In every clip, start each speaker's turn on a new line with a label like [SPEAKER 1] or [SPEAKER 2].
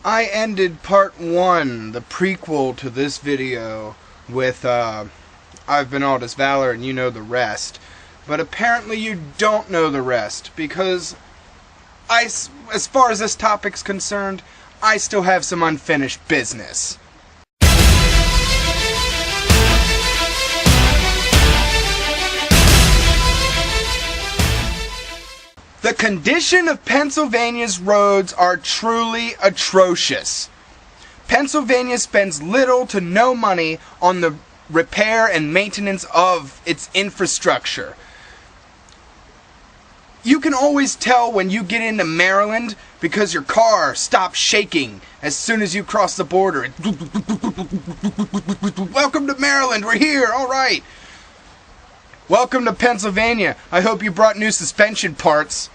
[SPEAKER 1] I ended part 1, the prequel to this video, with, I've been Aldus Valor and you know the rest. But apparently you don't know the rest, because as far as this topic's concerned, I still have some unfinished business. The condition of Pennsylvania's roads are truly atrocious. Pennsylvania spends little to no money on the repair and maintenance of its infrastructure. You can always tell when you get into Maryland because your car stops shaking as soon as you cross the border. Welcome to Maryland, we're here, alright. Welcome to Pennsylvania. I hope you brought new suspension parts.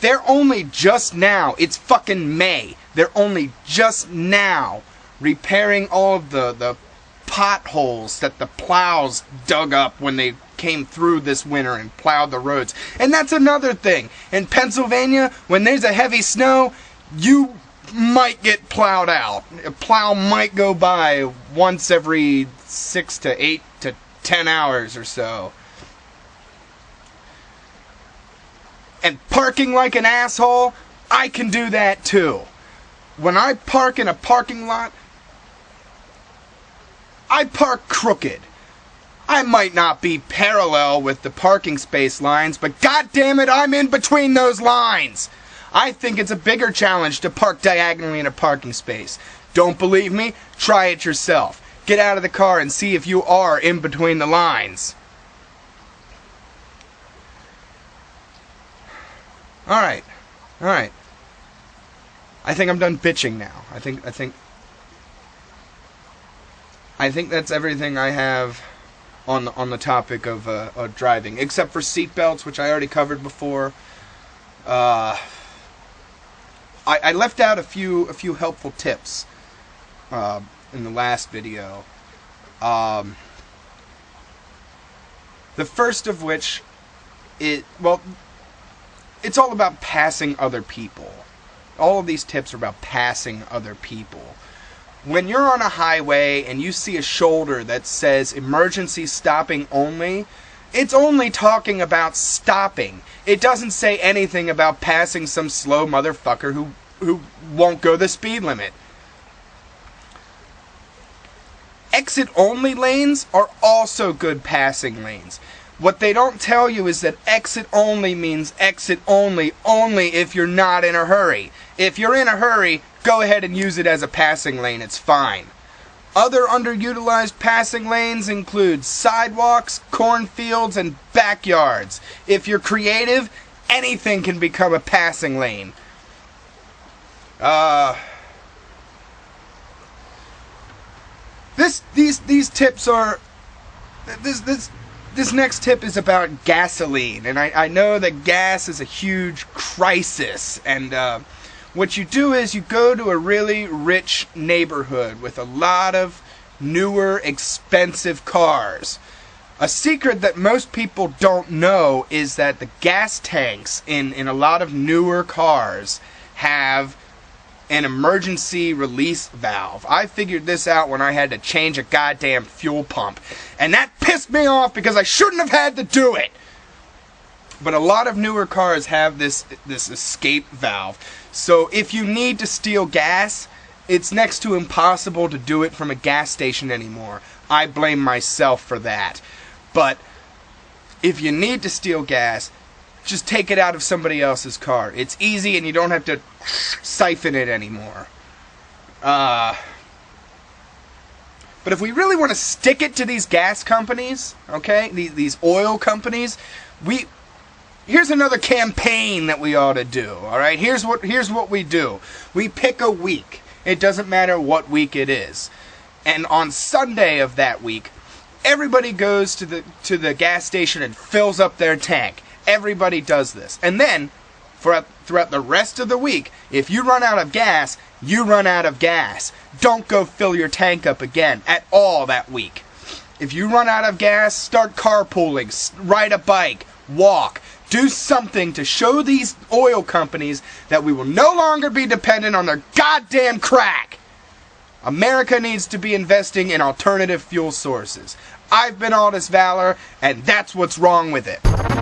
[SPEAKER 1] They're only just now, it's fucking May, they're only just now repairing all of the potholes that the plows dug up when they came through this winter and plowed the roads. And that's another thing. In Pennsylvania, when there's a heavy snow, you might get plowed out. A plow might go by once every 6 to 8 to 10 hours or so. And parking like an asshole, I can do that too. When I park in a parking lot, I park crooked. I might not be parallel with the parking space lines, but goddammit, I'm in between those lines. I think it's a bigger challenge to park diagonally in a parking space. Don't believe me? Try it yourself. Get out of the car and see if you are in between the lines. Alright. I think I'm done bitching now. I think that's everything I have on the topic of driving, except for seatbelts, which I already covered before. I left out a few helpful tips in the last video. The first of which it's all about passing other people. All of these tips are about passing other people. When you're on a highway and you see a shoulder that says emergency stopping only, it's only talking about stopping. It doesn't say anything about passing some slow motherfucker who won't go the speed limit. Exit only lanes are also good passing lanes. What they don't tell you is that exit only means exit only if you're not in a hurry. If you're in a hurry, go ahead and use it as a passing lane, it's fine. Other underutilized passing lanes include sidewalks, cornfields, and backyards. If you're creative, anything can become a passing lane. These tips are... This next tip is about gasoline, and I know that gas is a huge crisis, and what you do is you go to a really rich neighborhood with a lot of newer, expensive cars. A secret that most people don't know is that the gas tanks in a lot of newer cars have an emergency release valve. I figured this out when I had to change a goddamn fuel pump. And that pissed me off because I shouldn't have had to do it. But a lot of newer cars have this escape valve. So if you need to steal gas, it's next to impossible to do it from a gas station anymore. I blame myself for that. But if you need to steal gas, just take it out of somebody else's car. It's easy and you don't have to siphon it anymore. But if we really want to stick it to these gas companies, okay, these oil companies, here's another campaign that we ought to do, alright? Here's what we do. We pick a week. It doesn't matter what week it is. And on Sunday of that week, everybody goes to the gas station and fills up their tank. Everybody does this. And then, throughout the rest of the week, if you run out of gas, you run out of gas. Don't go fill your tank up again at all that week. If you run out of gas, start carpooling, ride a bike, walk, do something to show these oil companies that we will no longer be dependent on their goddamn crack. America needs to be investing in alternative fuel sources. I've been Aldus Valor, and that's what's wrong with it.